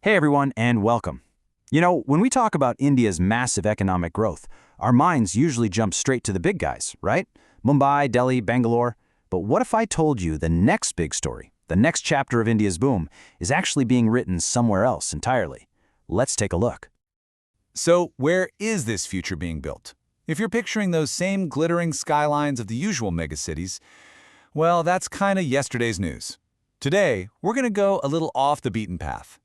Hey everyone, and welcome. You know, when we talk about India's massive economic growth, our minds usually jump straight to the big guys, right? Mumbai, Delhi, Bangalore. But what if I told you the next big story, the next chapter of India's boom, is actually being written somewhere else entirely? Let's take a look. So, where is this future being built? If you're picturing those same glittering skylines of the usual megacities, well, that's kind of yesterday's news. Today, we're going to go a little off the beaten path.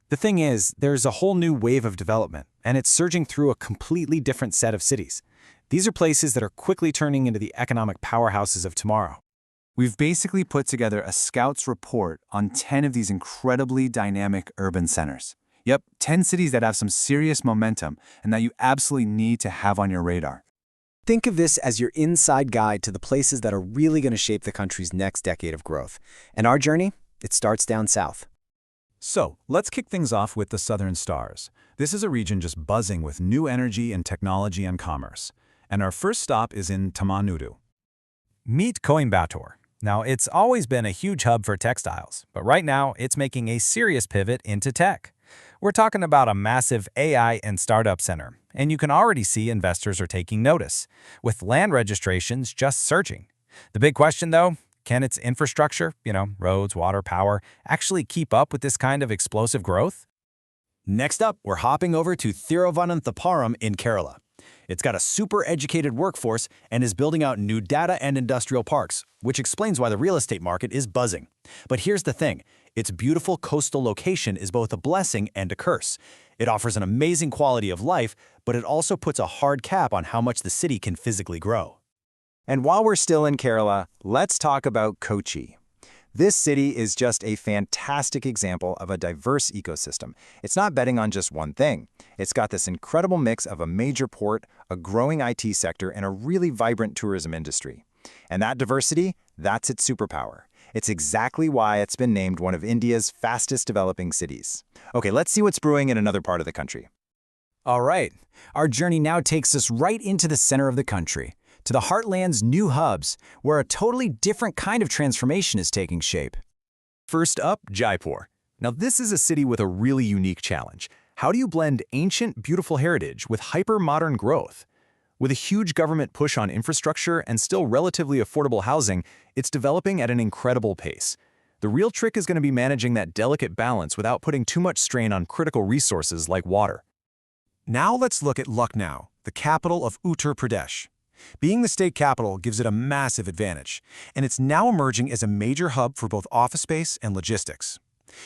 The thing is, there's a whole new wave of development, and it's surging through a completely different set of cities. These are places that are quickly turning into the economic powerhouses of tomorrow. We've basically put together a Scouts report on 10 of these incredibly dynamic urban centers. Yep, 10 cities that have some serious momentum and that you absolutely need to have on your radar. Think of this as your inside guide to the places that are really going to shape the country's next decade of growth. And our journey? It starts down south. So, let's kick things off with the Southern Stars. This is a region just buzzing with new energy and technology and commerce. And our first stop is in Tamil Nadu. Meet Coimbatore. Now, it's always been a huge hub for textiles, but right now it's making a serious pivot into tech. We're talking about a massive AI and startup center, and you can already see investors are taking notice, with land registrations just surging. The big question, though, can its infrastructure, roads, water, power, actually keep up with this kind of explosive growth? Next up, we're hopping over to Thiruvananthapuram in Kerala. It's got a super educated workforce and is building out new data and industrial parks, which explains why the real estate market is buzzing. But here's the thing, its beautiful coastal location is both a blessing and a curse. It offers an amazing quality of life, but it also puts a hard cap on how much the city can physically grow. And while we're still in Kerala, let's talk about Kochi. This city is just a fantastic example of a diverse ecosystem. It's not betting on just one thing. It's got this incredible mix of a major port, a growing IT sector, and a really vibrant tourism industry. And that diversity, that's its superpower. It's exactly why it's been named one of India's fastest developing cities. Okay, let's see what's brewing in another part of the country. All right, our journey now takes us right into the center of the country, to the heartland's new hubs, where a totally different kind of transformation is taking shape. First up, Jaipur. Now, this is a city with a really unique challenge. How do you blend ancient, beautiful heritage with hyper-modern growth? With a huge government push on infrastructure and still relatively affordable housing, it's developing at an incredible pace. The real trick is going to be managing that delicate balance without putting too much strain on critical resources like water. Now let's look at Lucknow, the capital of Uttar Pradesh. Being the state capital gives it a massive advantage, and it's now emerging as a major hub for both office space and logistics.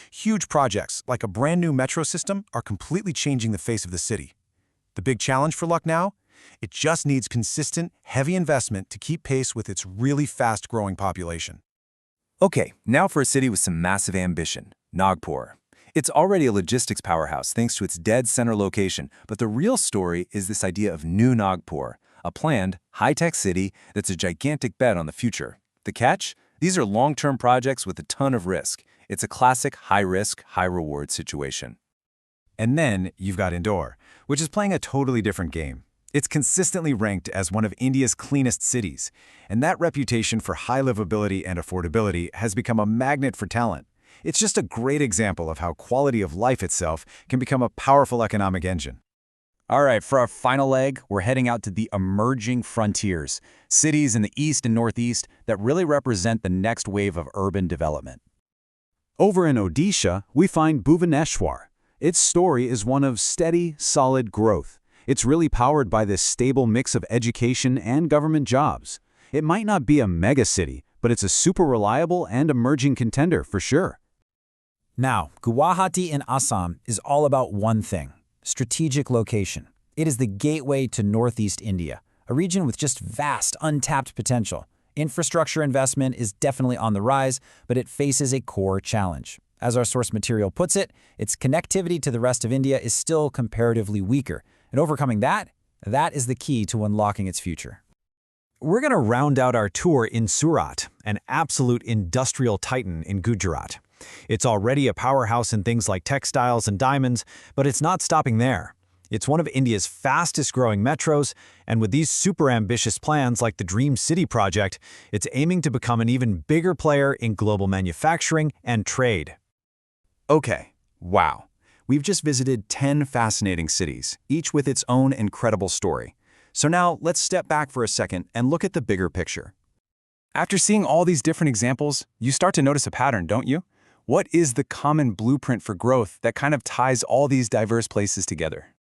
Huge projects, like a brand new metro system, are completely changing the face of the city. The big challenge for Lucknow? It just needs consistent, heavy investment to keep pace with its really fast-growing population. Okay, now for a city with some massive ambition, Nagpur. It's already a logistics powerhouse thanks to its dead center location, but the real story is this idea of New Nagpur, a planned, high-tech city that's a gigantic bet on the future. The catch? These are long-term projects with a ton of risk. It's a classic high-risk, high-reward situation. And then you've got Indore, which is playing a totally different game. It's consistently ranked as one of India's cleanest cities, and that reputation for high livability and affordability has become a magnet for talent. It's just a great example of how quality of life itself can become a powerful economic engine. All right, for our final leg, we're heading out to the emerging frontiers, cities in the east and northeast that really represent the next wave of urban development. Over in Odisha, we find Bhubaneswar. Its story is one of steady, solid growth. It's really powered by this stable mix of education and government jobs. It might not be a mega city, but it's a super reliable and emerging contender for sure. Now, Guwahati in Assam is all about one thing: strategic location. It is the gateway to Northeast India, a region with just vast, untapped potential. Infrastructure investment is definitely on the rise, but it faces a core challenge. As our source material puts it, its connectivity to the rest of India is still comparatively weaker, and overcoming that is the key to unlocking its future. We're going to round out our tour in Surat, an absolute industrial titan in Gujarat. It's already a powerhouse in things like textiles and diamonds, but it's not stopping there. It's one of India's fastest-growing metros, and with these super ambitious plans like the Dream City project, it's aiming to become an even bigger player in global manufacturing and trade. Okay, wow. We've just visited 10 fascinating cities, each with its own incredible story. So now let's step back for a second and look at the bigger picture. After seeing all these different examples, you start to notice a pattern, don't you? What is the common blueprint for growth that kind of ties all these diverse places together?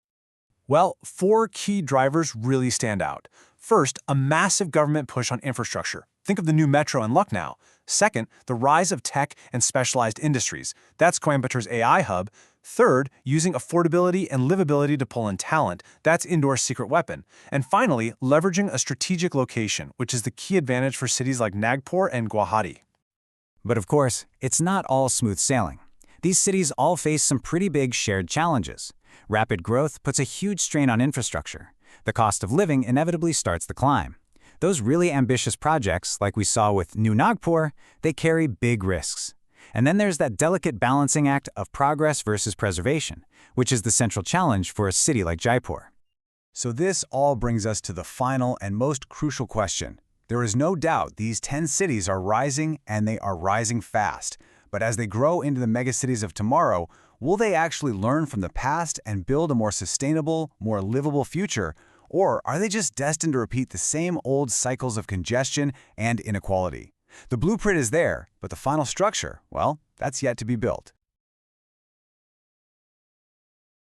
Well, 4 key drivers really stand out. First, a massive government push on infrastructure. Think of the new metro in Lucknow. Second, the rise of tech and specialized industries. That's Coimbatore's AI hub. Third, using affordability and livability to pull in talent. That's Indore's secret weapon. And finally, leveraging a strategic location, which is the key advantage for cities like Nagpur and Guwahati. But of course, it's not all smooth sailing. These cities all face some pretty big shared challenges. Rapid growth puts a huge strain on infrastructure. The cost of living inevitably starts the climb. Those really ambitious projects, like we saw with New Nagpur, they carry big risks. And then there's that delicate balancing act of progress versus preservation, which is the central challenge for a city like Jaipur. So this all brings us to the final and most crucial question. There is no doubt these 10 cities are rising, and they are rising fast. But as they grow into the megacities of tomorrow, will they actually learn from the past and build a more sustainable, more livable future? Or are they just destined to repeat the same old cycles of congestion and inequality? The blueprint is there, but the final structure, well, that's yet to be built.